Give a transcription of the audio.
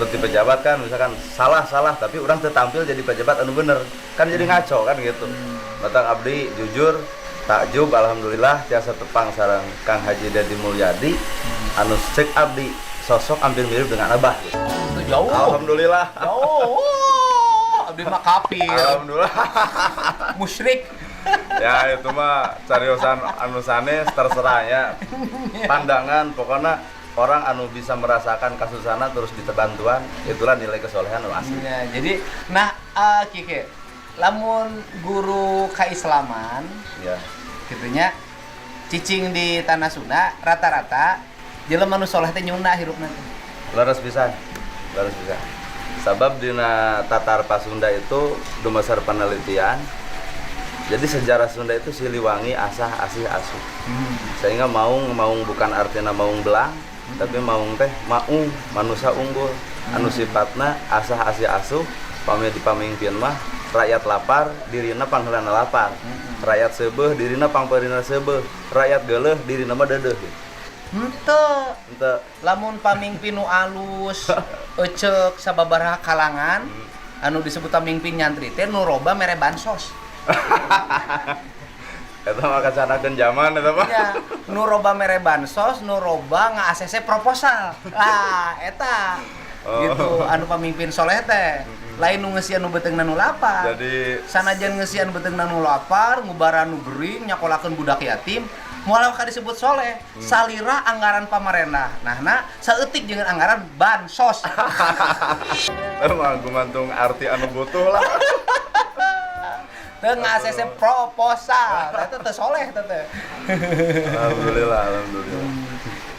seperti pejabat kan misalkan salah tapi orang tertampil jadi pejabat anu bener kan jadi ngaco kan gitu. Batang abdi jujur takjub alhamdulillah tiasa tepang sareng Kang Haji Dedi Mulyadi anu cek abdi sosok hampir mirip dengan Abah gitu. Jauh. Alhamdulillah. Jauh. Abdi mah kafir. Alhamdulillah. Musyrik. Ya itu mah cariosan anu sanes terserah ya. Pandangan pokoknya orang anu bisa merasakan kasusana terus ditebantuan itulah nilai kesolehan anu asli. Ya, jadi Kike, lamun guru keislaman Ya. gitunya cicing di tanah Sunda rata-rata jelema nu soleh teh nyunda hirupna teh. Laras pisan. Sabab dina tatar Pasunda itu dumasar penelitian. Jadi sejarah Sunda itu Siliwangi asah asih asuh. Sehingga maung bukan artinya maung belang, tapi maung teh maung manusia unggul. Anu sifatna asah asih asuh, pami dipamingpin mah rakyat lapar, dirina pangheulana lapar. Rakyat seubeuh, dirina pangpeurina seubeuh. Rakyat geuleuh, dirina mah deudeuh. Henteu. Lamun pamingpin nu alus, eceuk sababaraha kalangan, anu disebut pamingpin nyantri teh nu roba mere bansos. Eta mah kacanakeun zaman eta mah. Ya, nu roba mere bansos, nu roba nga-ACC proposal. Lah, eta. Gitu, anu pamimpin soleh teh. Lain nu ngeusi anu beteungna nu lapar. Jadi sanajan ngeusi anu beteungna nu lapar, ngubaran nu gering, nyakolakeun budak yatim, moal ka disebut soleh. Salirah anggaran pamarentah. Nahna saeutik jeung anggaran bansos. emang gumantung arti anu butuh lah. Teu nga-ACC proposal. Eta teh soleh teh. Alhamdulillah.